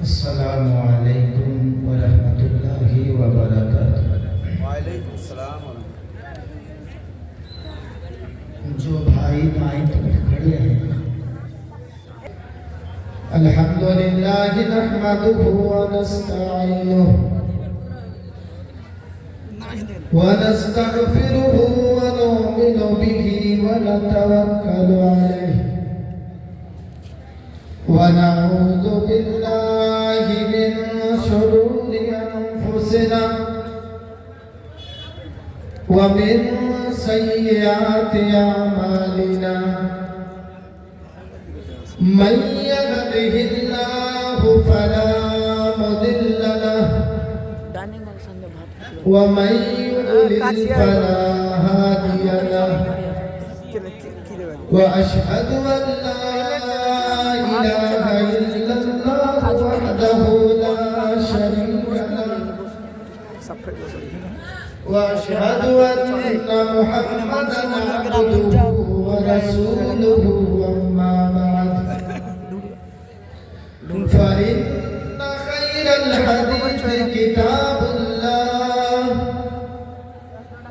السلام علیکم ورحمۃ اللہ وبرکاتہ۔ وعلیکم السلام ورحمۃ جو بھائی دائیں طرف کھڑے ہیں، الحمدللہ نحمدہ ونستعینہ ونستغفرہ ونؤمن بہ ونتوکل علیہ ونعوذ باللہ من شرور انفسنا ومن سیئات اعمالنا من يهده الله فلا مضل له ومن يضلل فلا هادي له وأشهد أن لا إله إلا الله وحده لا شريك له وأشهد أن محمدا عبده ورسوله أما بعد فإن خير الحديث كتاب الله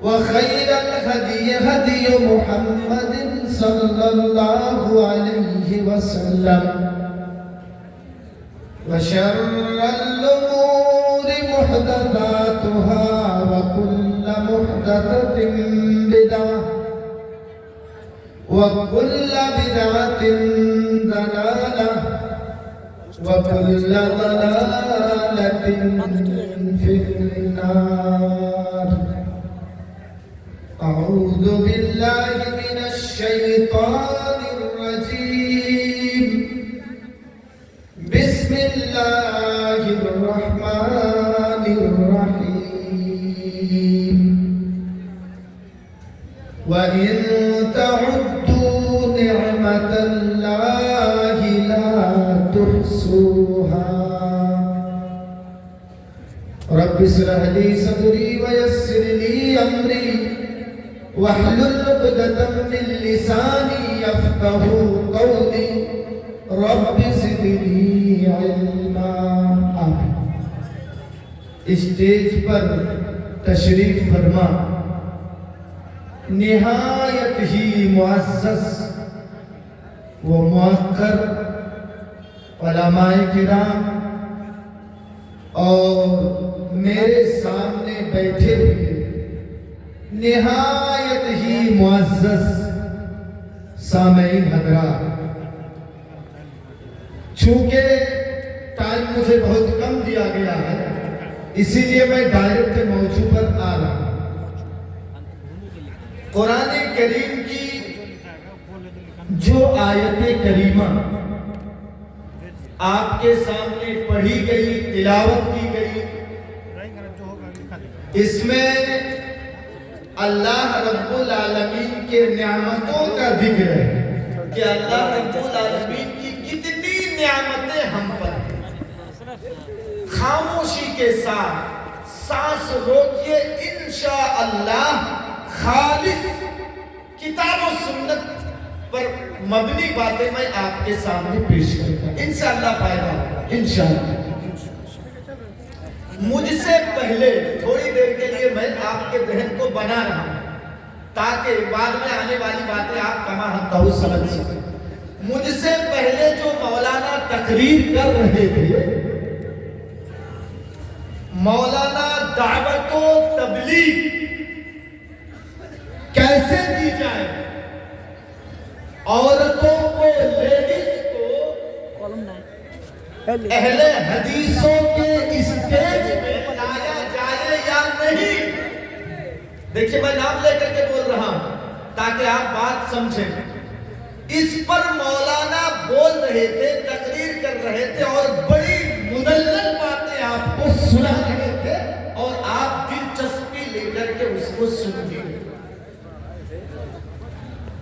وخير الهدي هدي محمد صلى الله عليه وسلم وشر الأمور محدثاتها وكل محدثة بدعة وكل بدعة ضلالة وكل ضلالة في النار۔ أعوذ بالله من الشيطان الرجيم، بسم الله الرحمن الرحيم۔ وإن تعدوا نعمة الله لا تحصوها۔ رب اشرح لي صدري ويسر لي أمري واحلل عقدة من لساني يفقهوا قولي رب زدني علما۔ اسٹیج پر تشریف فرما نہایت ہی معزز و موقر علماء کرام اور میرے سامنے بیٹھے ہوئے نہایت ہی معزز سامعین حضرات، چونکہ ٹائم مجھے بہت کم دیا گیا ہے، اسی لیے میں ڈائریکٹ موضوع پر آ رہا ہوں۔ قرآن کریم کی جو آیت کریمہ آپ کے سامنے پڑھی گئی، تلاوت کی گئی، اس میں اللہ رب العالمین کے نعمتوں کا ذکر ہے کہ اللہ رب العالمین کی کتنی نعمتیں ہم پر ہیں۔ خاموشی کے ساتھ سانس روکیے، انشاءاللہ خالص کتاب و سنت پر مبنی باتیں میں آپ کے سامنے پیش کرتا ہوں، انشاءاللہ فائدہ ہوگا، انشاءاللہ۔ مجھ سے پہلے تھوڑی دیر کے لیے میں آپ کے ذہن کو بنا رہا ہوں تاکہ بعد میں آنے والی باتیں آپ کما حقہ سمجھ سکیں۔ مجھ سے پہلے جو مولانا تقریر کر رہے تھے، مولانا دعوت و تبلیغ کیسے دی جائے، عورتوں کو، لیڈیز کو اہل حدیثوں کے اسٹیج میں لایا جائے یا نہیں۔ دیکھیں میں نام لے کر کے بول رہا ہوں تاکہ آپ بات سمجھیں۔ اس پر مولانا بول رہے تھے، تقریر کر رہے تھے اور بڑی مدلل باتیں آپ کو سنا رہے تھے اور آپ دلچسپی لے کر کے اس کو سن رہے تھے۔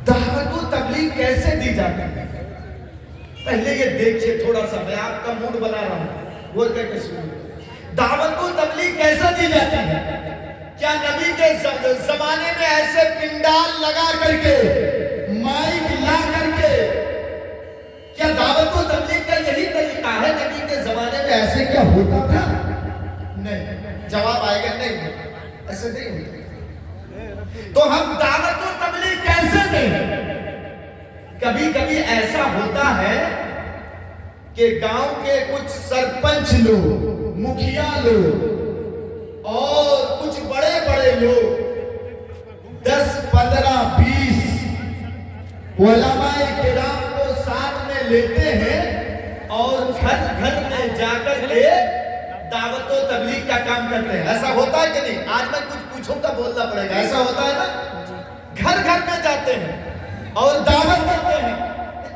دعوت و تبلیغ کیسے دی جاتی ہے؟ پہلے یہ دیکھیں، تھوڑا سا میں آپ کا موڈ بنا رہا ہوں، غور کر کے سنیں۔ دعوت و تبلیغ کیسے دی جاتی ہے؟ کیا نبی کے زمانے میں ایسے پنڈال لگا کر کے، مائک لا کر کے، کیا دعوت و تبلیغ کا یہ کیا ہوتا تھا؟ نہیں، جواب آئے گا نہیں ہوتا، ایسے نہیں ہوتا۔ تو ہم دعوت و تبلیغ کیسے دیں؟ کبھی کبھی ایسا ہوتا ہے کہ گاؤں کے کچھ سرپنچ لوگ، مکھیا لوگ اور کچھ بڑے بڑے لوگ 10 15 20 علماء کرام کو ساتھ میں لیتے ہیں اور گھر گھر میں جا کر کے دعوت و تبلیغ کا کام کرتے ہیں۔ ایسا ہوتا ہے کہ نہیں؟ آج میں کچھ پوچھوں گا، بولنا پڑے گا۔ ایسا ہوتا ہے نا؟ گھر گھر میں جاتے ہیں اور دعوت دیتے ہیں،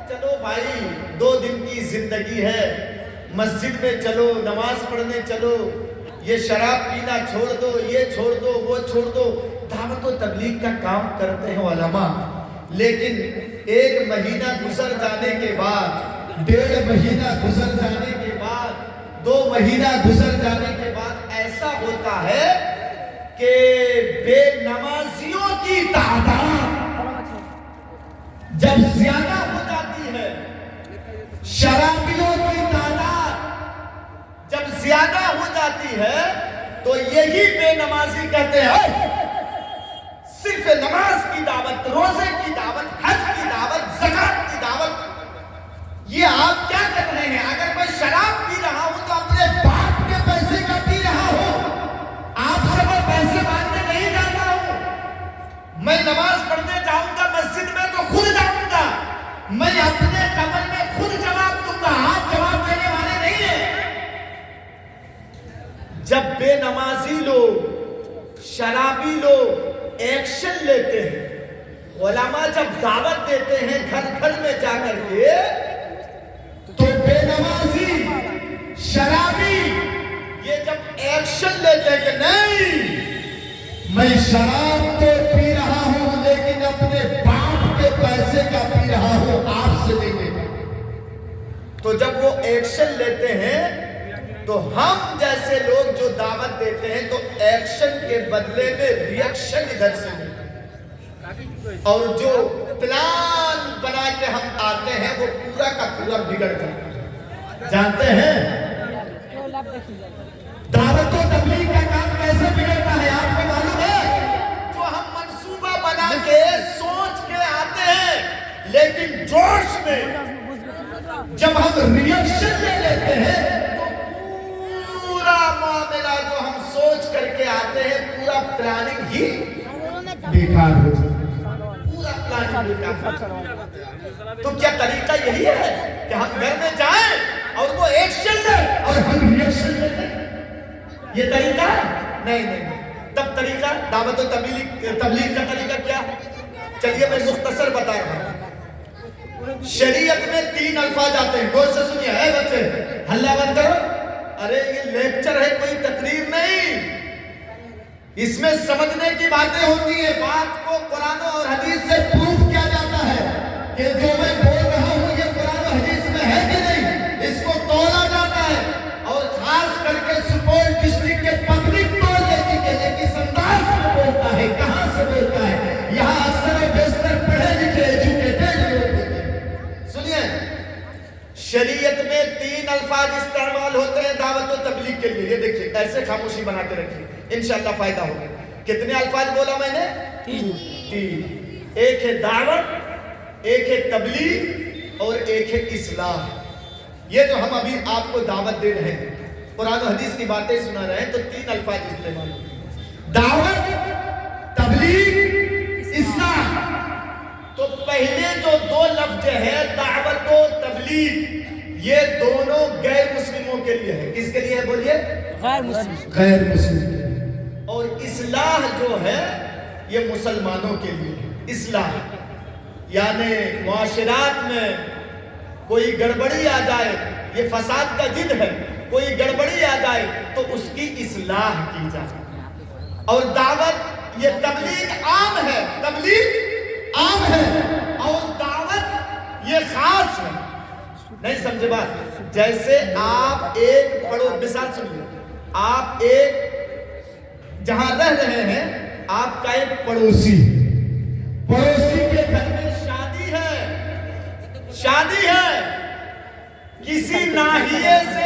چلو بھائی 2 دن کی زندگی ہے، مسجد میں چلو، نماز پڑھنے چلو، یہ شراب پینا چھوڑ دو، یہ چھوڑ دو، وہ چھوڑ دو۔ دعوت و تبلیغ کا کام کرتے ہیں علماء، لیکن 1 مہینہ گزر جانے کے بعد، 1.5 مہینہ گزر جانے کے بعد، 2 مہینہ گزر جانے کے بعد ایسا ہوتا ہے کہ بے نمازیوں کی تعداد جب زیادہ ہو جاتی ہے، شرابیوں کی تعداد جب زیادہ ہو جاتی ہے، تو یہی بے نمازی کہتے ہیں صرف نماز کی دعوت، روزے کی دعوت، حج کی دعوت، زکات کی دعوت، یہ آپ کیا کر رہے ہیں؟ اگر میں شراب پی رہا ہوں تو اپنے باپ کے پیسے کا پی رہا ہوں، آپ سے میں پیسے مانگنے نہیں جاتا ہوں۔ میں نماز پڑھنے جاؤں گا مسجد میں تو خود جاؤں گا، میں اپنے قبر میں خود جواب دوں گا، آپ جواب دینے والے نہیں ہیں۔ جب بے نمازی لوگ، شرابی لوگ ایکشن لیتے ہیں، علماء جب دعوت دیتے ہیں گھر گھر میں جا کر کے، تو بے نمازی، شرابی یہ جب ایکشن لیتے ہیں کہ نہیں، میں شراب تو پی رہا ہوں لیکن اپنے باپ کے پیسے کا پی رہا ہوں، آپ سے لینے کا، تو جب وہ ایکشن لیتے ہیں تو ہم جیسے لوگ جو دعوت دیتے ہیں تو ایکشن کے بدلے میں ریئیکشن ادھر سے ملتے ہیں، اور جو پلان بنا کے ہم آتے ہیں وہ پورا کا پورا بگڑ جاتا ہے۔ جانتے ہیں دعوت و تبلیغ کا کام کیسے بگڑتا ہے؟ آپ کو معلوم ہے؟ جو ہم منصوبہ بنا کے سوچ کے آتے ہیں، لیکن جوش میں جب ہم ریئیکشن لے لیتے ہیں تو پورا معاملہ جو ہم سوچ کر کے آتے ہیں پورا پلاننگ ہی بیکار ہو جاتا ہے، پورا پلاننگ بیکار ہو جاتا ہے۔ تو کیا طریقہ یہی ہے کہ ہم گھر میں جائیں اور وہ ایکشن لیں اور ہم ریئیکشن لیتے ہیں؟ یہ طریقہ نہیں نہیں۔ تب طریقہ دعوت و تبلیغ کا طریقہ کیا ہے؟ چلیے میں مختصر بتا رہا ہوں۔ شریعت میں 3 الفاظ آتے ہیں، غور سے سنیے، اے بچے ہلہ بند کرو، ارے یہ لیکچر ہے کوئی تقریر نہیں، اس میں سمجھنے کی باتیں ہوتی ہیں، بات کو قرآن اور حدیث سے پروف کیا جاتا ہے کہ جو میں بول رہا ہوں یہ قرآن و حدیث میں ہے کہ نہیں، اس کو تولا جاتا ہے، اور خاص کر کے سپول ڈسٹرکٹ کے پبلک تول لیتی کہ یہ کس انداز میں بولتا ہے، کہاں سے بولتا ہے۔ یہاں اکثر و بیشتر پڑھے لکھے ایجوکیٹڈ لوگ ہوتے ہیں۔ سنیے، شریعت میں 3 الفاظ استعمال ہوتے ہیں دعوت و تبلیغ کے لیے، یہ دیکھیے ایسے خاموشی بنا کے رکھیے، انشاءاللہ فائدہ ہوگا۔ کتنے الفاظ بولا میں نے؟ 3۔ ایک ہے دعوت، ایک ہے تبلیغ اور ایک ہے اصلاح۔ یہ جو ہم ابھی آپ کو دعوت دے رہے ہیں، قرآن و حدیث کی باتیں سنا رہے ہیں، تو 3 الفاظ استعمال ہوتے ہیں، دعوت، تبلیغ، اصلاح۔ تو پہلے جو 2 لفظ ہے دعوت و تبلیغ، یہ دونوں غیر مسلموں کے لیے ہے۔ کس کے لیے ہے بولیے؟ غیر مسلم۔ اور اصلاح جو ہے یہ مسلمانوں کے لیے ہے۔ اصلاح یعنی معاشرات میں کوئی گڑبڑی آ جائے، یہ فساد کا ضد ہے، کوئی گڑبڑی آ جائے تو اس کی اصلاح کی جائے۔ اور دعوت یہ تبلیغ عام ہے، تبلیغ عام ہے، اور دعوت یہ خاص ہے۔ نہیں سمجھے بات؟ جیسے آپ ایک پڑھو، مثال سنیے، آپ ایک جہاں رہ رہے ہیں، آپ کا ایک پڑوسی کے گھر میں شادی ہے، کسی ناحیے سے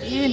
3।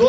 2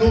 2,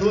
2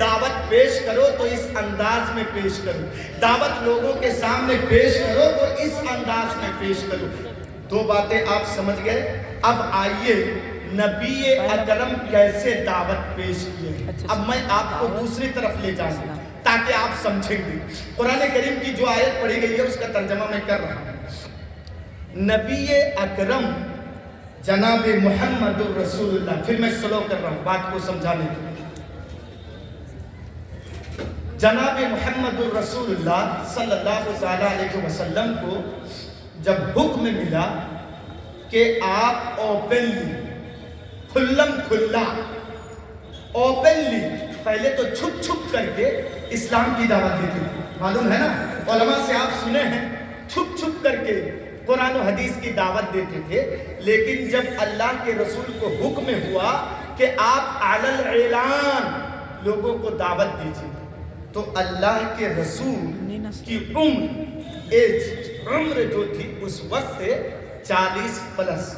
دعوت پیش کرو تو اس انداز میں پیش کرو، دعوت لوگوں کے سامنے پیش کرو تو اس انداز میں پیش کرو۔ دو باتیں آپ سمجھ گئے۔ اب آئیے نبی اکرم کیسے دعوت پیش کیے۔ اب میں آپ کو دوسری طرف لے جاؤں گا تاکہ آپ سمجھیں گے۔ قرآن کریم کی جو آیت پڑھی گئی ہے اس کا ترجمہ میں کر رہا ہوں۔ نبی اکرم جناب محمد الرسول اللہ، پھر میں سلو کر رہا ہوں بات کو سمجھانے کے لیے۔ جناب محمد الرسول اللہ صلی اللہ علیہ وسلم کو جب حکم ملا کہ آپ اوپنلی، کھلم کھلا، اوپنلی، پہلے تو چھپ چھپ کر کے اسلام کی دعوت دیتے تھے، معلوم ہے نا، علماء سے آپ سنے ہیں، چھپ چھپ کر کے قرآن و حدیث کی دعوت دیتے تھے۔ لیکن جب اللہ کے رسول کو حکم ہوا کہ آپ علی الاعلان لوگوں کو دعوت دیجیے، تو اللہ کے رسول کی عمر جو تھی اس وقت سے 40+،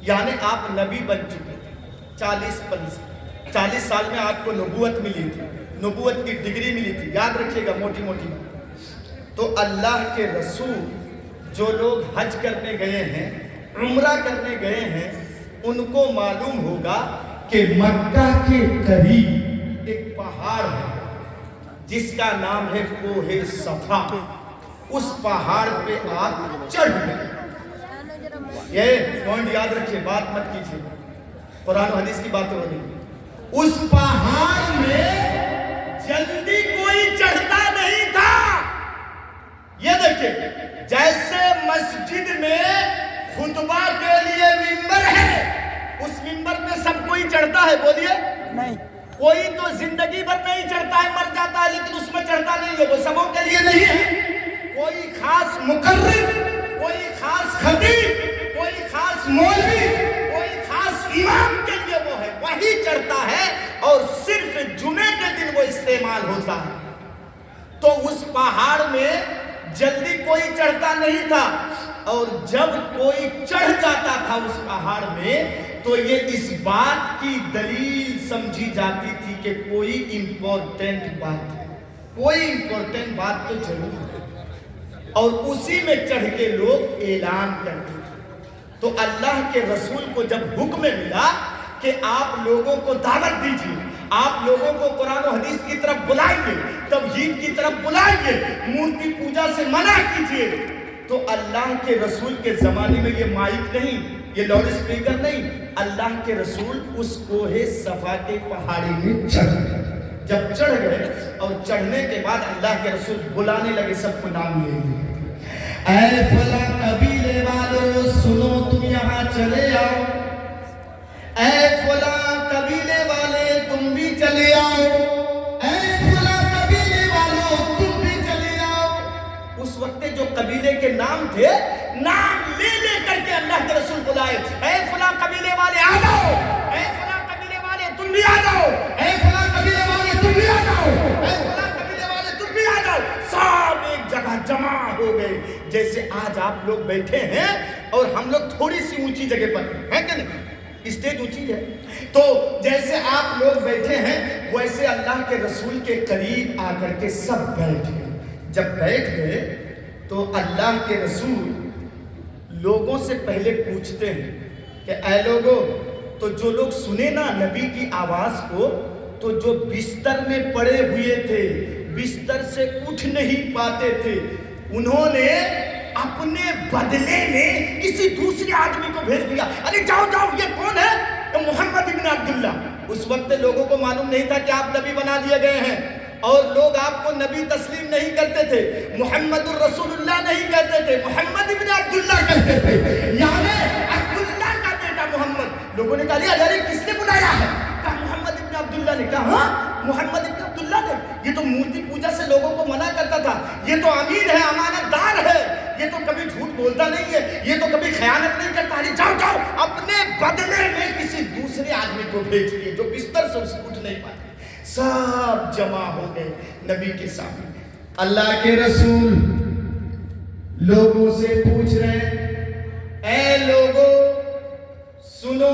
یعنی آپ نبی بن چکے تھے۔ 40 سال میں آپ کو نبوت ملی تھی، نبوت کی ڈگری ملی تھی، یاد رکھیے گا موٹی موٹی۔ تو اللہ کے رسول جو لوگ حج کرنے گئے ہیں، عمرہ کرنے گئے ہیں، ان کو معلوم ہوگا کہ مکہ کے قریب ایک پہاڑ ہے جس کا نام ہے کوہ صفا۔ اس پہاڑ پہ آپ چڑھ گئے۔ یہ پوائنٹ یاد رکھیے، بات مت کیجیے، قرآن و حدیث کی باتیں ہو رہی ہیں۔ اس پہاڑ میں جلدی کوئی چڑھتا نہیں تھا۔ یہ دیکھیں، جیسے مسجد میں خطبہ کے لیے ممبر ہے، اس ممبر پہ سب کوئی چڑھتا ہے، بولیے نہیں، کوئی تو زندگی بھر نہیں چڑھتا ہے، مر جاتا ہے، لیکن اس میں چڑھتا نہیں ہے، وہ سبوں کے لیے نہیں ہے۔ کوئی خاص مقرر، کوئی خاص خطیب، کوئی خاص مولوی، کوئی خاص امام کے لیے وہ ہے، وہی چڑھتا ہے، اور صرف جمعے کے دن وہ استعمال ہوتا ہے۔ تو اس پہاڑ میں جلدی کوئی چڑھتا نہیں تھا، اور جب کوئی چڑھ جاتا تھا اس پہاڑ میں تو یہ اس بات کی دلیل سمجھی جاتی تھی کہ کوئی امپورٹنٹ بات ہے، کوئی امپورٹنٹ بات تو ضرور ہے، اور اسی میں چڑھ کے لوگ اعلان کرتے تھے۔ تو اللہ کے رسول کو جب حکم ملا کہ آپ لوگوں کو دعوت دیجیے، آپ لوگوں کو قرآن و حدیث کی طرف بلائیں گے، توحید کی طرف بلائیں گے، مورتی پوجا سے منع کیجیے، تو اللہ کے رسول کے زمانے میں یہ مائک نہیں، یہ لاؤڈ اسپیکر نہیں، اللہ کے رسول اس کوہ صفا کے پہاڑی میں چڑھ گئے۔ جب چڑھ گئے اور چڑھنے کے بعد اللہ کے رسول بلانے لگے، سب کو نام لے لیے، اے فلاں قبیلے والوں سنو، تم یہاں چلے آؤ، اے فلاں قبیلے والے تم بھی چلے آؤ، اے فلاں قبیلے والوں تم بھی چلے آؤ۔ اس وقت جو قبیلے کے نام تھے، نام لے لے کر کے اللہ کے رسول بلائے، اے فلاں قبیلے والے آ جاؤ، اے فلاں قبیلے والے تم بھی آ جاؤ، اے فلاں قبیلے والے تم بھی آ جاؤ، اے فلاں قبیلے والے تم بھی آ جاؤ۔ سب ایک جگہ جمع ہو گئے، جیسے آج آپ لوگ بیٹھے ہیں اور ہم لوگ تھوڑی سی اونچی جگہ پر ہیں کہ نہیں، اسٹیج اونچی ہے، تو جیسے آپ لوگ بیٹھے ہیں ویسے اللہ کے رسول کے قریب آ کر کے سب بیٹھ گئے۔ جب بیٹھ گئے تو اللہ کے رسول لوگوں سے پہلے پوچھتے ہیں کہ اے لوگوں، تو جو لوگ سنے نا نبی کی آواز کو، تو جو بستر میں پڑے ہوئے تھے، بستر سے اٹھ نہیں پاتے تھے، انہوں نے اپنے بدلے میں کسی دوسرے آدمی کو بھیج دیا، ارے جاؤ جاؤ، یہ کون ہے؟ تو محمد ابن عبداللہ۔ اس وقت لوگوں کو معلوم نہیں تھا کہ آپ نبی بنا دیے گئے ہیں، اور لوگ آپ کو نبی تسلیم نہیں کرتے تھے، محمد الرسول اللہ نہیں کہتے تھے، محمد ابن عبداللہ کہتے تھے، یعنی عبداللہ کا بیٹا محمد۔ لوگوں نے کہا ارے کس نے بلایا ہے؟ کہا محمد ابن عبداللہ نے۔ کہا ہاں محمد ابن عبداللہ نے، یہ تو مورتی پوجا سے لوگوں کو منع کرتا تھا، یہ تو امین ہے، امانت دار ہے، یہ تو کبھی جھوٹ بولتا نہیں ہے، یہ تو کبھی خیانت نہیں کرتا، جاؤ جاؤ، اپنے بدلے میں کسی دوسرے آدمی کو بھیج دیے جو بستر سے اٹھ نہیں پاتے۔ سب جمع ہو گئے نبی کے سامنے۔ اللہ کے رسول لوگوں سے پوچھ رہے ہیں، اے لوگوں سنو،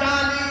40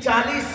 40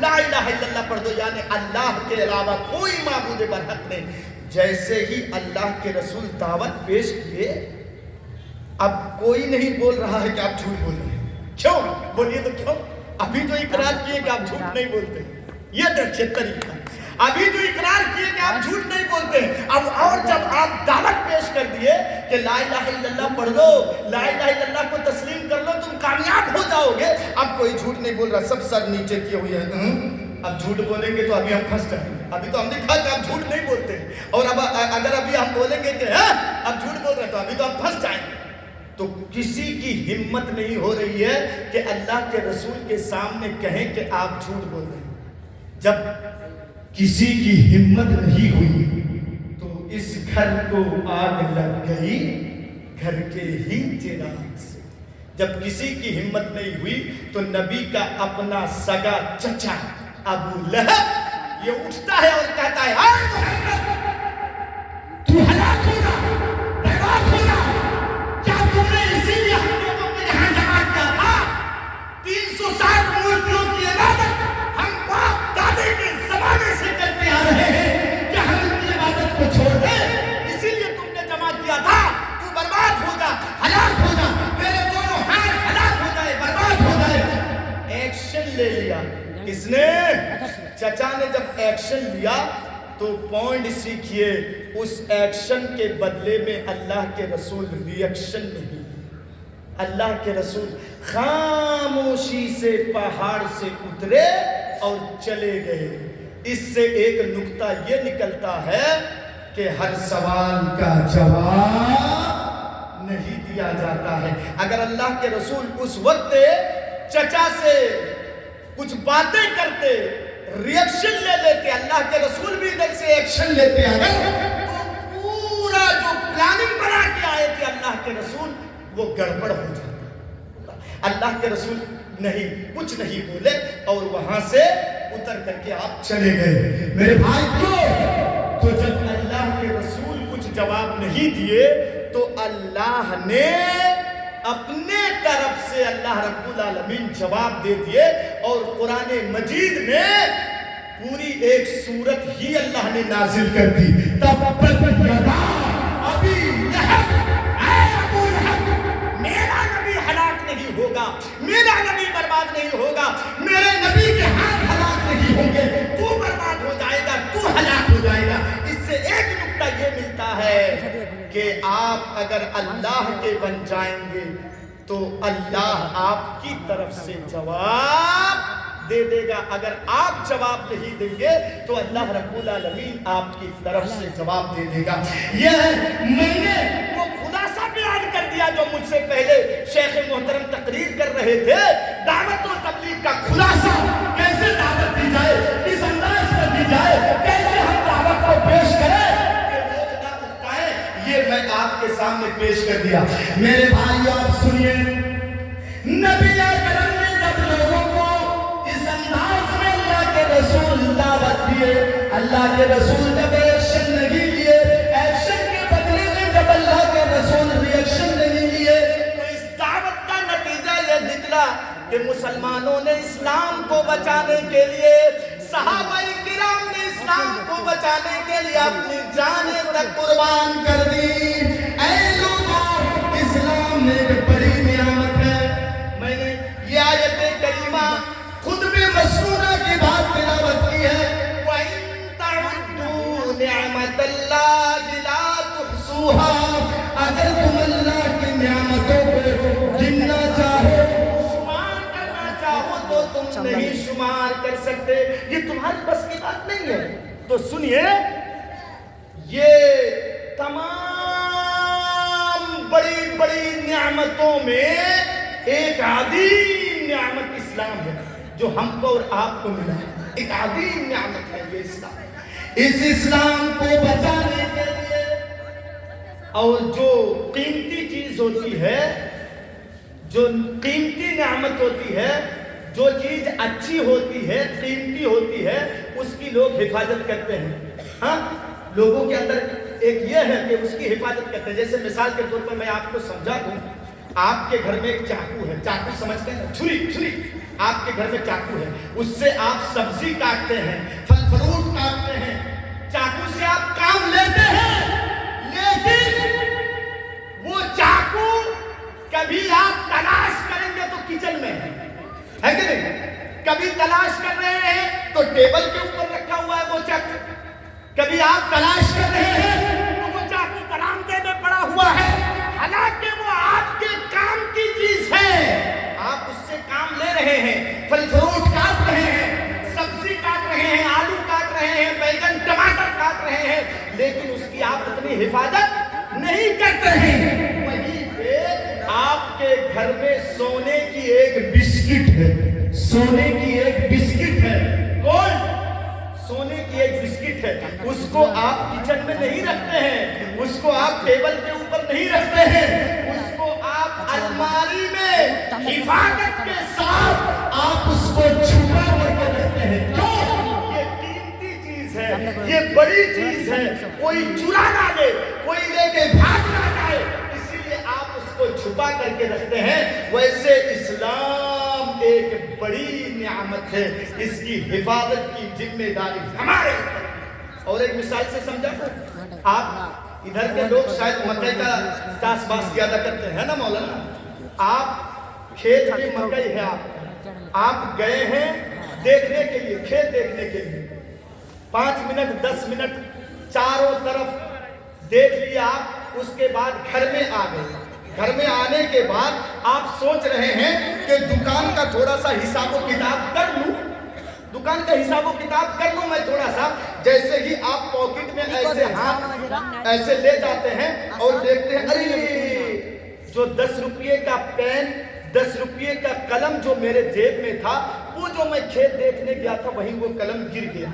لا الہ الا اللہ پڑھ دو، یعنی اللہ کے علاوہ کوئی معبود برحق نہیں۔ جیسے ہی اللہ کے رسول دعوت پیش کیے، اب کوئی نہیں بول رہا ہے کہ آپ جھوٹ بول رہے ہیں۔ کیوں بولیے تو کیوں؟ ابھی تو اقرار کیے کہ آپ جھوٹ نہیں بولتے، یہ دیکھیے طریقہ، ابھی تو اقرار کیے کہ آپ جھوٹ نہیں بولتے، اب اور جب آپ دعوت پیش کر دیے کہ لا الہ الا اللہ پڑھ لو، لا الہ الا اللہ کو تسلیم کر لو، تم کامیاب ہو جاؤ گے، اب کوئی جھوٹ نہیں بول رہا، سب سر نیچے کیے ہوئے ہیں۔ اب جھوٹ بولیں گے تو ابھی ہم پھنس جائیں گے، ابھی تو ہم نے کہا کہ آپ جھوٹ نہیں بولتے، اور اب اگر ابھی ہم بولیں گے کہ اب جھوٹ بول رہے ہیں تو ابھی تو ہم پھنس جائیں گے۔ تو کسی کی ہمت نہیں ہو رہی ہے کہ اللہ کے رسول کے سامنے کہیں کہ آپ جھوٹ بول رہے ہیں۔ جب کسی کی ہمت نہیں ہوئی تو اس گھر کو آگ لگ گئی گھر کے ہی چراغ سے۔ جب کسی کی ہمت نہیں ہوئی تو نبی کا اپنا سگا چچا ابو لہب یہ اٹھتا ہے اور کہتا ہے تو ہلاک ہوگا، برباد ہوگا، کیا تم نے اسی لیے ہم لوگوں کو یہاں جمع کیا تھا؟ 360 مورتیوں کی عبادت ہم باپ دادے کے زمانے سے کرتے آ رہے ہیں، کیا ہم ان کی عبادت کو چھوڑ دیں؟ اسی لیے تم نے جمع کیا تھا، تو برباد ہو جا، ہلاک ہو جا، تیرے دونوں ہاتھ ہلاک ہو جائے، برباد ہو جائے۔ ایکشن لے لیا کس نے؟ چچا نے جب ایکشن لیا تو پوائنٹ سیکھیے، اس ایکشن کے بدلے میں اللہ کے رسول ریئیکشن نہیں، اللہ کے رسول خاموشی سے پہاڑ سے اترے اور چلے گئے۔ اس سے ایک نکتہ یہ نکلتا ہے کہ ہر سوال کا جواب نہیں دیا جاتا ہے۔ اگر اللہ کے رسول اس وقت چچا سے کچھ باتیں کرتے، ریئیکشن لے لیتے، اللہ کے رسول بھی ادھر سے ایکشن لیتے ہیں، تو پورا جو پلاننگ بنا کے آئے تھے اللہ کے رسول وہ گڑبڑ ہو جاتا۔ اللہ کے رسول نہیں کچھ نہیں بولے اور وہاں سے اتر کر کے آپ چلے گئے۔ میرے بھائی تو جب اللہ کے رسول کچھ جواب نہیں دیے تو اللہ نے اپنے طرف سے اللہ رب العالمین جواب دے دیے، اور قرآن مجید میں پوری ایک سورت ہی اللہ نے نازل کر دی۔ تبت یدا ابی لہب، اے ابو لہب، میرا نبی ہلاک نہیں ہوگا، میرا نبی برباد نہیں ہوگا، میرے نبی کے ہاتھ ہلاک نہیں ہوں گے، تو برباد ہو جائے گا، تو ہلاک ہو جائے گا۔ اس سے ایک نکتہ یہ ملتا ہے کہ آپ اگر اللہ کے بن جائیں گے تو اللہ آپ کی طرف سے جواب دے دے گا، اگر آپ جواب نہیں دیں گے تو اللہ رب العالمین آپ کی طرف سے جواب دے دے گا۔ یہ میں نے وہ خلاصہ بیان کر دیا جو مجھ سے پہلے شیخ محترم تقریر کر رہے تھے، دعوت و تبلیغ کا خلاصہ، کیسے دعوت دی جائے، کس انداز میں دی جائے، کیسے ہم دعوت کو پیش کریں، یہ میں آپ کے سامنے پیش کر دیا۔ میرے بھائی آپ سنیے، نبی اکرم نے جب لوگوں کو اس انداز میں اللہ کے رسول دعوت دیے، اللہ کے رسول جب ایکشن نہیں لیے، ایکشن کے بدلے میں جب اللہ کے رسول ریئیکشن نہیں لیے، تو اس دعوت کا نتیجہ یہ نکلا کہ مسلمانوں نے اسلام کو بچانے کے لیے، صحابہ کرام نے اسلام کو بچانے کے لیے اپنی جانیں تک قربان کر دی۔ اے لوگوں، اسلام ایک بڑی نعمت ہے۔ میں نے یہ آیت کریمہ خطبہ مسنونہ کی بات تلاوت کی ہے، وَإِن تَعُدُّوا نِعْمَتَ اللَّهِ لَا تُحْصُوهَا، اگر تم اللہ کی نعمتوں کو گننا چاہو، شمار کرنا چاہو تو تم نہیں شمار کر سکتے، یہ تمہاری بس کی بات نہیں ہے۔ تو سنیے، یہ تمام بڑی بڑی نعمتوں میں ایک عظیم نعمت اسلام ہے جو ہم کو اور آپ کو ملا ہے، ایک عظیم نعمت ہے یہ اسلام۔ اس اسلام کو بچانے کے لیے، اور جو قیمتی چیز ہوتی ہے، جو قیمتی نعمت ہوتی ہے، جو چیز اچھی ہوتی ہے، قیمتی ہوتی ہے، اس کی لوگ حفاظت کرتے ہیں۔ ہاں، لوگوں کے اندر ایک یہ ہے کہ اس کی حفاظت کرتے ہیں۔ جیسے مثال کے طور پر میں آپ کو سمجھا دوں، آپ کے گھر میں ایک چاقو ہے، چاقو سمجھتے ہیں، چھری، آپ کے گھر میں چاقو ہے، اس سے آپ سبزی کاٹتے ہیں، پھل فروٹ کاٹتے ہیں، چاقو سے آپ کام لیتے ہیں، لیکن وہ چاقو کبھی آپ تلاش کریں گے تو کچن میں ہے کہ نہیں؟ کبھی تلاش کر رہے ہیں تو ٹیبل کے اوپر رکھا ہوا ہے وہ چاقو، کبھی آپ تلاش کر رہے ہیں تو وہ چاقو برآمدے میں پڑا ہوا ہے، حالانکہ وہ آپ کے کام کی چیز ہے، آپ اس سے کام لے رہے ہیں، پھل فروٹ کاٹ رہے ہیں، سبزی کاٹ رہے ہیں، آلو کاٹ رہے ہیں، بیگن ٹماٹر کاٹ رہے ہیں، لیکن اس کی آپ اتنی حفاظت نہیں کرتے ہیں۔ وہیں پہ آپ کے گھر میں سونے کی ایک بسکٹ ہے، سونے کی ایک بسکٹ ہے، کون؟ سونے کی ایک بسکٹ ہے، اس کو آپ کچن میں نہیں رکھتے ہیں، اس کو آپ ٹیبل کے اوپر نہیں رکھتے ہیں، اس کو آپ الماری میں حفاظت کے ساتھ آپ اس کو چھپا کر کے رکھتے ہیں۔ کیوں؟ یہ قیمتی چیز ہے، یہ بڑی چیز ہے، کوئی چرا نہ لے، کوئی لے کے بھاگ نہ جائے، اسی لیے آپ اس کو چھپا کر کے رکھتے ہیں۔ ویسے اسلام ایک بڑی نعمت ہے، اس کی حفاظت کی ذمہ داری ہمارے اوپر۔ اور ایک مثال سے سمجھا تو آپ ادھر کے لوگ شاید مکئی کا چاس باس زیادہ کرتے ہیں نا مولانا، آپ کھیت میں مکئی ہے، آپ گئے ہیں دیکھنے کے لیے، کھیت دیکھنے کے لیے، 5 منٹ 10 منٹ چاروں طرف دیکھ لیا آپ، اس کے بعد گھر میں آ گئے۔ گھر میں آنے کے بعد آپ سوچ رہے ہیں کہ دکان کا تھوڑا سا حساب و کتاب کر لوں، دکان کا حساب و کتاب کر لوں میں تھوڑا سا۔ جیسے ہی آپ پاکٹ میں ایسے ہاتھ ایسے لے جاتے ہیں اور دیکھتے ہیں، ارے جو 10 روپے کا پین، 10 روپے کا قلم جو میرے جیب میں تھا، وہ جو میں کھیت دیکھنے گیا تھا وہیں وہ قلم گر گیا،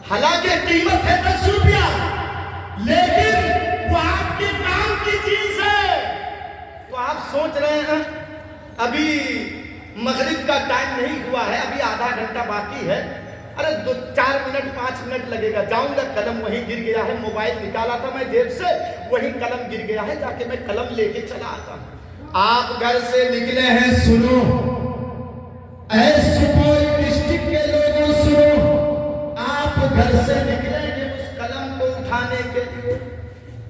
حالانکہ قیمت ہے 10 روپیہ، لیکن وہ آپ کے کام کی چیز ہے۔ تو آپ سوچ رہے ہیں ابھی مغرب کا ٹائم نہیں ہوا ہے، ابھی آدھا گھنٹہ باقی ہے، ارے 4 منٹ 5 منٹ لگے گا، جاؤں گا، قلم وہیں گر گیا ہے، موبائل نکالا تھا میں جیب سے، وہیں قلم گر گیا ہے، جا کے میں قلم لے کے چلا آتا ہوں۔ آپ گھر سے نکلے ہیں، سنو اے سپول ڈسٹرکٹ کے لوگوں سنو، آپ گھر سے نکلیں گے اس قلم کو اٹھانے کے لیے،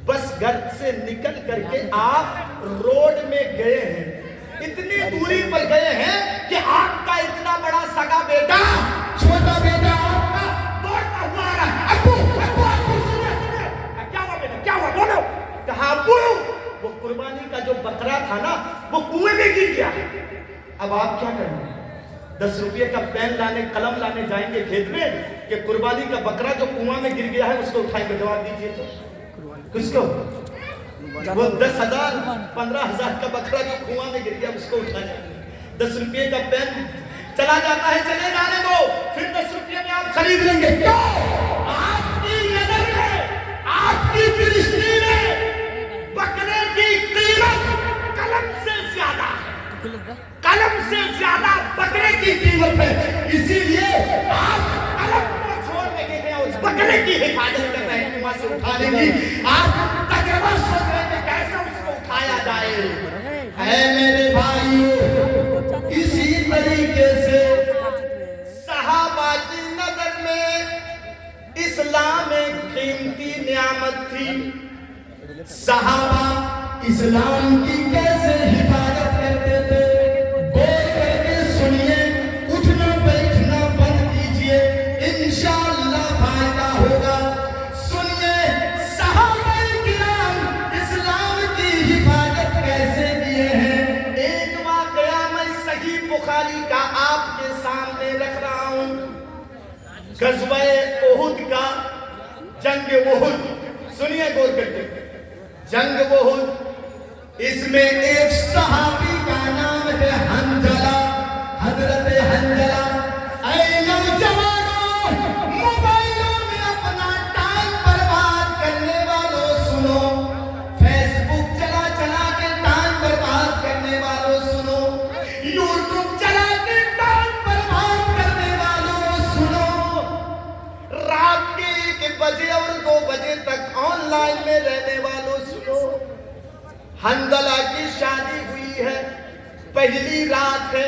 بس گھر سے نکل کر کے آپ روڈ میں گئے ہیں، اتنی دوری پر گئے ہیں کہ آپ کا اتنا بڑا سگا بیٹا، چھوٹا بیٹا آپ کا دوڑتا ہوا آ رہا ہے، ابو ابو ابو سنیں، کیا ہوا بیٹا، کیا ہوا، بولو، کہا ابو وہ قربانی کا جو بکرا تھا نا وہ کنویں میں گر گیا۔ اب آپ کیا کریں گے؟ 10 روپے کا پین لانے، قلم لانے جائیں گے کھیت میں کہ قربانی کا بکرا جو کنواں میں گر گیا ہے اس کو اٹھائیں گے؟ جواب دیجیے تو کس کو؟ وہ 10,000 15,000 کا بکرا جو کنواں میں گر گیا اس کو اٹھایا، 10 روپے کا پین چلا جاتا ہے، چلے جانے دو، پھر 10 روپے میں آپ خرید لیں گے۔ کیوں؟ آپ کی نظر میں، آپ کی درشٹی میں بکرے کی قیمت قلم سے زیادہ ہے، قلم سے زیادہ بکرے کی قیمت ہے، اسی لیے آپ قلم کو چھوڑ دیں گے اور اس بکرے کی حفاظت کر رہے ہیں، کنواں سے اٹھانے کی آپ تجربہ سوچ رہے ہیں کہ کیسے اس کو اٹھایا جائے۔ اے میرے بھائیو، اسی طریقے سے صحابہ کی نظر میں اسلام ایک قیمتی نعمت تھی، صحابہ اسلام کی کیسے حفاظت کرتے تھے، غور کر کے سنیے، اٹھنا بیٹھنا بند کیجئے، انشاءاللہ فائدہ ہوگا۔ سنیے صحابہ کرام اسلام کی حفاظت کیسے کیے ہیں۔ ایک واقعہ میں صحیح بخاری کا آپ کے سامنے رکھ رہا ہوں، غزوہ احد کا، جنگ احد، سنیے غور کر کے، جنگ احد، اس میں ایک صحابی کا نام ہے حنظلہ، حضرت حنظلہ۔ اے نوجوانوں، موبائلوں میں اپنا ٹائم برباد کرنے والوں سنو، فیس بک چلا چلا کے ٹائم برباد کرنے والوں سنو، یوٹیوب چلا کے ٹائم برباد کرنے والوں سنو، رات کے 1 بجے اور 2 بجے تک آن لائن میں رہنے والوں سنو۔ حنظلہ کی شادی ہوئی ہے، پہلی رات ہے،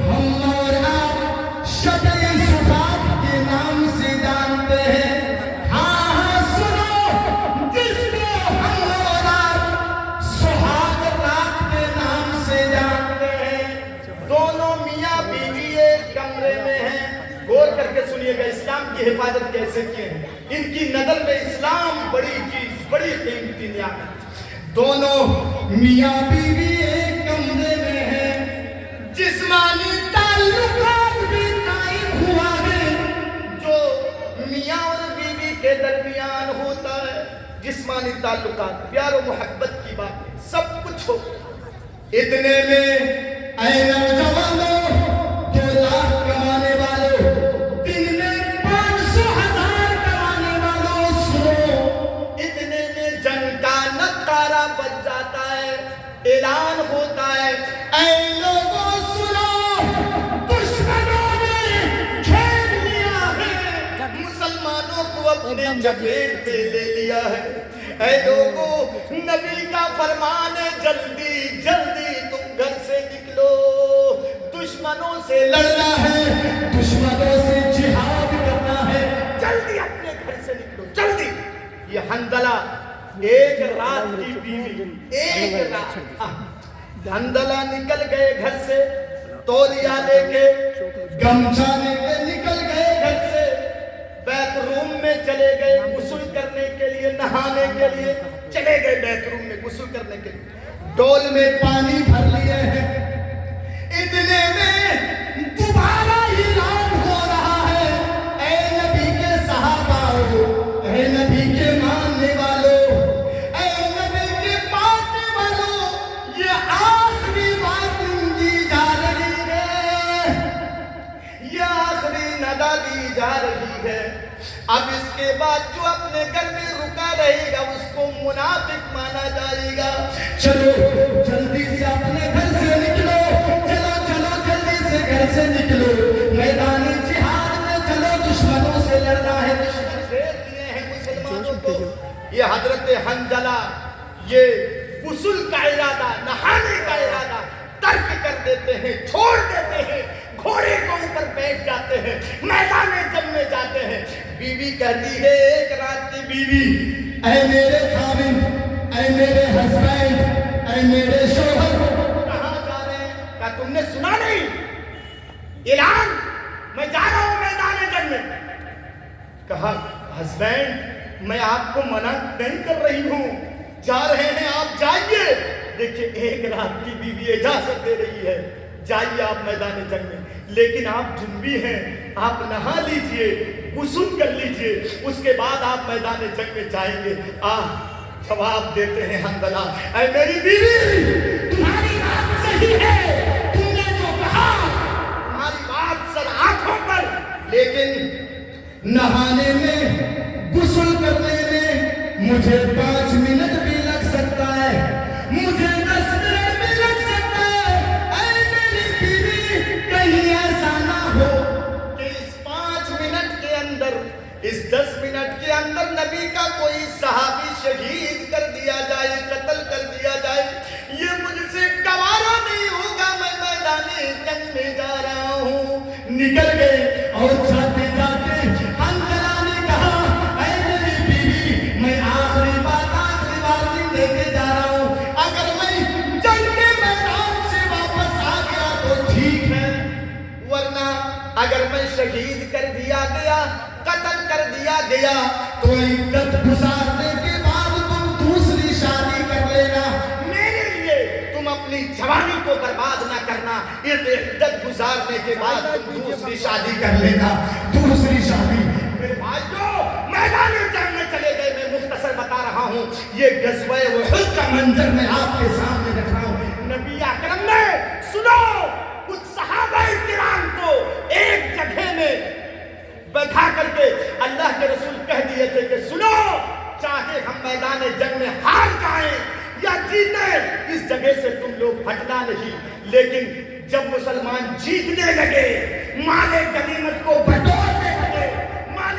ہم اور آپ شب-ے صفات کے نام سے جانتے ہیں. ہاں ہاں سنو، جس کو ہم اور آپ سہاگ رات کے نام سے جانتے ہیں. دونوں میاں بیوی ایک کمرے میں ہیں. غور کر کے سنیے گا اسلام کی حفاظت کیسے کی ہے. ان کی نظر میں اسلام بڑی چیز، بڑی قیمتی نعمت. دونوں میاں بیوی ایک کمرے میں ہیں. جسمانی تعلقات بھی قائم ہوا ہے. جو میاں اور بیوی کے درمیان ہوتا ہے، جسمانی تعلقات، پیار و محبت کی بات، سب کچھ ہو. اتنے میں اے نوجوانوں، 2 لاکھ کمانے والوں، دن میں 500,000 کمانے والوں، سنو. اتنے میں جنگ کا نقارہ بج جاتا ہے. اعلان ہوتا ہے، اے لوگوں سنو، دشمنوں نے کھیل لیا ہے. مسلمانوں کو اپنے چپیٹ پہ لے لیا ہے. اے لوگوں، نبی کا فرمان ہے، جلدی جلدی تم گھر سے نکلو، دشمنوں سے لڑنا ہے، دشمنوں سے جہاد کرنا ہے. جلدی اپنے گھر سے نکلو، جلدی. یہ حنظلہ ایک رات کی بیوی، ایک رات. حنظلہ نکل گئے گھر سے، تولیہ لے کے، گمچھا لے کے نکل گئے گھر سے بیت روم میں چلے گئے غسل کرنے کے لیے، نہانے کے لیے چلے گئے بیت روم میں غسل کرنے کے لیے. ڈول میں پانی بھر لیے ہیں. اتنے میں دوبارہ اعلان ہو رہا ہے، اے نبی کے صحابہ، اے نبی کے ماننے والوں، اے نبی کے ماننے والوں، یہ آخری بات دی جا رہی ہے. یہ آخری ندا دی جا رہی ہے. اب اس کے بعد جو اپنے گھر میں رکا رہے گا اس کو منافق مانا جائے گا. چلو جلدی سے اپنے گھر سے نکلو، چلو چلو جلدی سے گھر سے نکلو، میدان جہاد میں چلو، دشمنوں سے لڑنا ہے. دشمن گھیر لیے ہیں مسلمانوں کو. یہ حضرت حنظلہ یہ غسل کا ارادہ، نہانے کا ارادہ ترک کر دیتے ہیں، چھوڑ دیتے ہیں، گھوڑے کو اوپر بیٹھ جاتے ہیں، میدان جنگ میں جاتے ہیں. بیوی کہتی ہے، ایک رات کی بیوی، اے میرے خاوند، اے میرے ہسبینڈ، اے میرے شوہر، کہاں جا رہے ہیں؟ کہا تم نے سنا نہیں اعلان، میں جا رہا ہوں میدان جنگ میں. کہا ہسبینڈ میں آپ کو منع نہیں کر رہی ہوں، جا رہے ہیں آپ جائیے. دیکھیں ایک رات کی بیوی اجازت دے رہی ہے، جائیے آپ میدان جنگ میں، لیکن آپ جنبی ہیں، آپ نہا لیجئے، غسل کر لیجئے، اس کے بعد آپ میدان جنگ میں جائیں گے. جواب دیتے ہیں حنظلہ، اے میری بیوی، تمہاری بات صحیح ہے، تم نے جو کہا، تمہاری بات سر آنکھوں پر، لیکن نہانے میں، غسل کرنے میں مجھے 5 منٹ بھی لگ سکتا ہے، مجھے 10 منٹ بھی لگ سکتا ہے. اے میری بیوی، کہیں ایسا نہ ہو کہ اس 5 منٹ کے اندر، اس 10 منٹ کے اندر نبی کا کوئی صحابی شہید کر دیا جائے، قتل کر دیا جائے. یہ مجھ سے گوارا نہیں ہوگا، میں میدان جنگ میں جا رہا ہوں. نکل گئے اور جاتے جاتے حنظلہ نے کہا، اے میری بیوی، میں آخری بات لے کے جا رہا ہوں، اگر میں جنگ کے میدان سے واپس آ گیا تو ٹھیک ہے، ورنہ اگر میں شہید کر دیا گیا، قتل کر دیا گیا، تو عدت گزارنے کے بعد تم دوسری شادی کر لینا. میرے لیے تم اپنی جوانی کو برباد نہ کرنا. عدت گزارنے کے بعد تم دوسری شادی کر لینا، دوسری شادی. میرے بھائیو، میدان جنگ میں چلے گئے. میں مختصر بتا رہا ہوں، یہ غزوہ احد کا منظر میں آپ کے سامنے رکھ رہا ہوں. نبی اکرم نے سنو کچھ صحابہ کرام کو ایک جگہ میں بیٹھا کر کے اللہ کے رسول کہہ دیے تھے کہ سنو، چاہے ہم میدان جنگ میں ہار جائیں یا جیتے، اس جگہ سے تم لوگ ہٹنا نہیں. لیکن جب مسلمان جیتنے لگے، مال غنیمت کو بٹورنے لگے، مال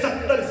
70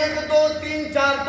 1 2 3 4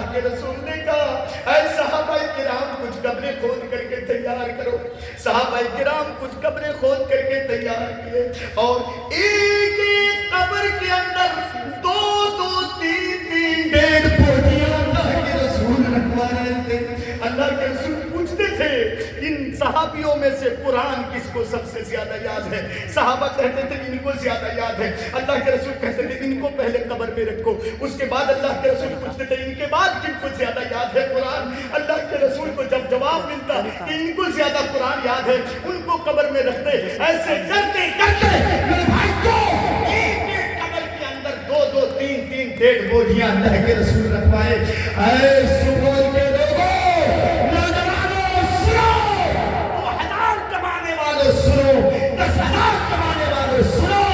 اللہ کے رسول نے کہا اے صحابہ کرام کچھ قبریں کھود کر کے تیار کرو. صحابہ کرام کچھ قبریں کھود کر کے تیار کیے اور ایک ایک قبر کے اندر 2 2 3 3 ڈیڑھ بوٹیاں اللہ کے رسول رکھوا رہے تھے. اللہ کے رسول پوچھتے تھے ان صحابیوں میں سے قرآن کس کو سب سے زیادہ یاد ہے؟ صحابہ کہتے تھے ان کو زیادہ یاد ہے. اللہ کے رسول کہتے تھے ان کو پہلے قبر میں رکھو. اس کے بعد اللہ کے رسول پوچھتے تھے ان کے بعد کن کو زیادہ یاد ہے قرآن؟ اللہ کے رسول کو جب جواب ملتا کہ ان کو زیادہ قرآن یاد ہے ان کو قبر میں رکھتے. ایسے کرتے کرتے میرے بھائی کو ایک ایک قبر کے اندر 2 2 3 3 ڈیڑھ بوجھیاں اللہ کے رسول رکھوائے. اے سبول کے لوگوں نوجوانوں سنو, 2000 کمانے والوں سنو, 10,000 کمانے والوں سنو.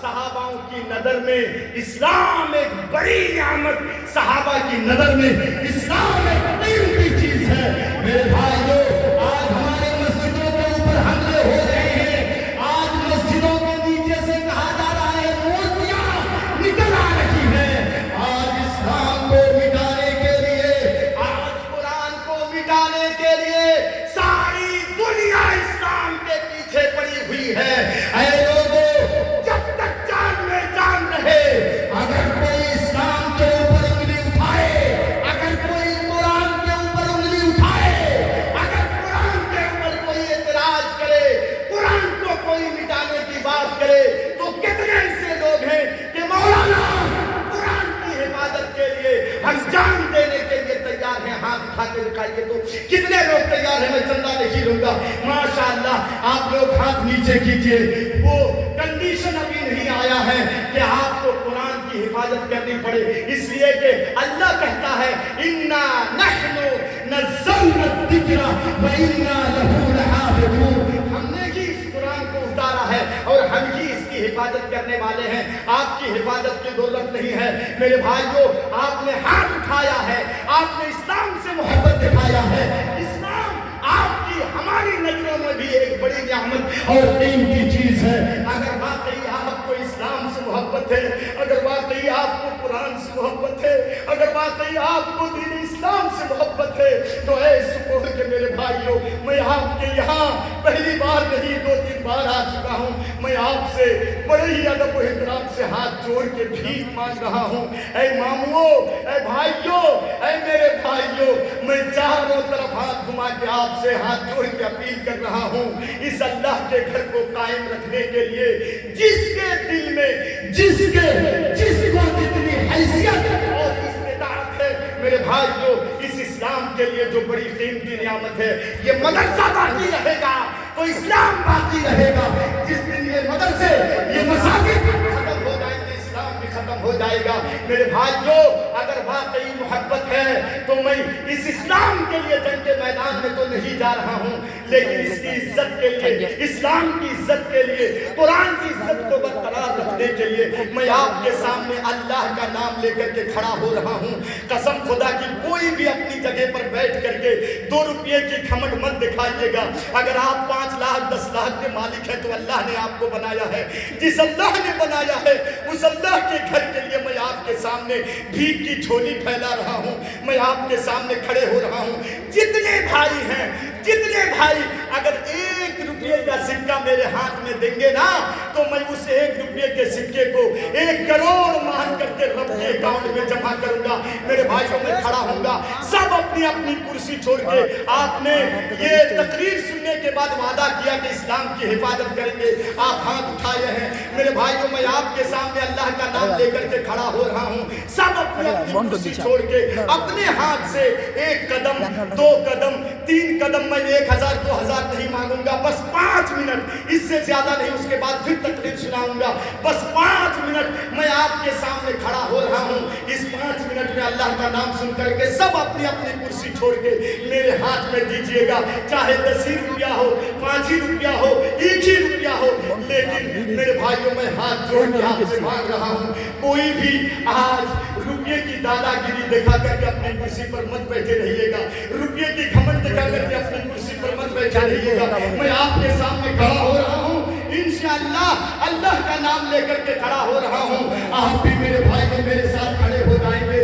صحاباؤں کی نظر میں اسلام ایک بڑی نعمت, صحابہ کی نظر میں اسلام ایک قیمتی چیز ہے. میرے بھائیوں آج ہمارے مسجدوں کے اوپر حملے ہو رہے ہیں. آج مسجدوں کے نیچے سے کہا جا رہا ہے مورتیاں نکل آ رہی ہیں. آج اسلام کو مٹانے کے لیے, آج قرآن کو مٹانے کے لیے ساری دنیا اسلام کے پیچھے پڑی ہوئی ہے. اے لوگوں جب تک جان میں جان رہے اگر کوئی اسلام کے اوپر انگلی اٹھائے, اگر کوئی قرآن کے اوپر انگلی اٹھائے, اگر قرآن کے اوپر کوئی اعتراض کرے, قرآن کو کوئی مٹانے کی بات کرے, تو کتنے ایسے لوگ ہیں کہ مولانا قرآن کی حفاظت کے لیے ہم جان دینے کے لیے تیار ہیں؟ ہاتھ اٹھا کے دکھائیے تو کتنے لوگ تیار ہیں؟ میں چندہ نہیں لوں گا. ماشاءاللہ آپ لوگ ہاتھ نیچے کیجئے. وہ کنڈیشن ابھی نہیں آیا ہے کہ آپ کو قرآن کی حفاظت کرنی پڑے, اس لیے کہ اللہ کہتا ہے اِنَّا نَحْنُ نَزَّلْنَا الذِّكْرَ وَإِنَّا لَهُ لَحَافِظُونَ. ہم نے ہی اس قرآن کو اتارا ہے اور ہم ہی اس کی حفاظت کرنے والے ہیں. آپ کی حفاظت کی ضرورت نہیں ہے. میرے بھائیوں آپ نے ہاتھ اٹھایا ہے, آپ نے اسلام سے محبت دکھایا ہے. اسلام آپ کی ہماری نظروں میں بھی ایک بڑی نعمت اور قیمتی چیز ہے. اگر واقعی آپ کو اسلام سے محبت ہے, اگر واقعی آپ کو قرآن سے محبت ہے, اگر واقعی آپ کو دین اسلام سے محبت ہے, تو اے سپور کے میرے بھائیوں میں آپ کے یہاں پہلی بار نہیں 2-3 بار آ چکا ہوں. میں آپ سے بڑے ہی ادب و احترام سے ہاتھ جوڑ کے بھیک مانگ رہا ہوں. اے ماموں, اے بھائیوں, اے میرے بھائیوں, میں چاروں طرف ہاتھ گھما کے آپ سے ہاتھ جوڑ کے اپیل کر رہا ہوں اس اللہ کے گھر کو قائم رکھنے کے لیے جس کے دل میں جس کو جتنی حیثیت اور استطاعت ہے, میرے بھائیوں اس اسلام کے لیے جو بڑی قیمتی نعمت ہے, یہ مدرسہ باقی رہے گا تو اسلام باقی رہے گا. جس دن یہ مدرسے, یہ مساجد ختم ہو جائیں گے, اسلام بھی ختم ہو جائے گا. میرے بھائیوں اگر واقعی محبت ہے تو میں اس اسلام کے لیے جنگ کے میدان میں تو نہیں جا رہا ہوں, لیکن اس کی عزت کے لیے, اسلام کی عزت کے لیے, قرآن کی عزت کو برقرار رکھنے کے لیے میں آپ کے سامنے اللہ کا نام لے کر کے کھڑا ہو رہا ہوں. قسم خدا کی کوئی بھی اپنی جگہ پر بیٹھ کر کے 2 روپے کی گھمنڈ مت دکھائیے گا. اگر آپ 5 لاکھ 10 لاکھ کے مالک ہیں تو اللہ نے آپ کو بنایا ہے. جس اللہ نے بنایا ہے اس اللہ کے گھر کے لیے میں آپ کے سامنے بھیک کی جھولی پھیلا رہا ہوں. میں آپ کے سامنے کھڑے ہو رہا ہوں. جتنے بھائی ہیں, جتنے بھائی اگر 1 روپے کا سکہ میرے ہاتھ میں دیں گے نا تو میں اس 1 روپے کے سکے کو 1 کروڑ مان کر کے رب کے اکاؤنٹ میں جمع کروں گا. میرے بھائیوں میں کھڑا ہوں گا. سب اپنی اپنی کرسی چھوڑ کے, آپ نے یہ تقریر سننے کے بعد وعدہ کیا کہ اسلام کی حفاظت کریں گے, آپ ہاتھ اٹھائے ہیں. میرے بھائیوں میں آپ کے سامنے اللہ کا نام لے کر کے کھڑا ہو رہا ہوں. سب اپنی اپنی کرسی چھوڑ کے اپنے ہاتھ سے 1 قدم 2 قدم 3 قدم, میں 1000 2000 نہیں مانگوں گا, بس 5 منٹ, اس سے زیادہ نہیں. اس کے بعد پھر تقریر سناؤں گا. بس 5 منٹ میں آپ کے سامنے کھڑا ہو رہا ہوں. اس 5 منٹ میں اللہ کا نام سن کر کے سب اپنی اپنی کرسی چھوڑ کے میرے ہاتھ میں دیجئے گا. چاہے 10 روپیہ ہو, 5 روپیہ ہو, 1 روپیہ ہو, لیکن میرے بھائیوں میں ہاتھ جوڑ کے آپ سے مانگ رہا ہوں. کوئی بھی آج روپیے کی دادا گیری دکھا کر کے اپنی کرسی پر مت بیٹھے رہیے گا. روپیے کی گھمنڈ دکھا کر کے اپنی کرسی پر مت بیٹھے رہیے گا. میں آپ کے سامنے کھڑا ہو رہا ہوں, انشاءاللہ اللہ کا نام لے کر کے کھڑا ہو رہا ہوں. آپ بھی میرے بھائی میرے ساتھ کھڑے ہو جائیں گے.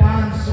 500।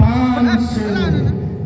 500।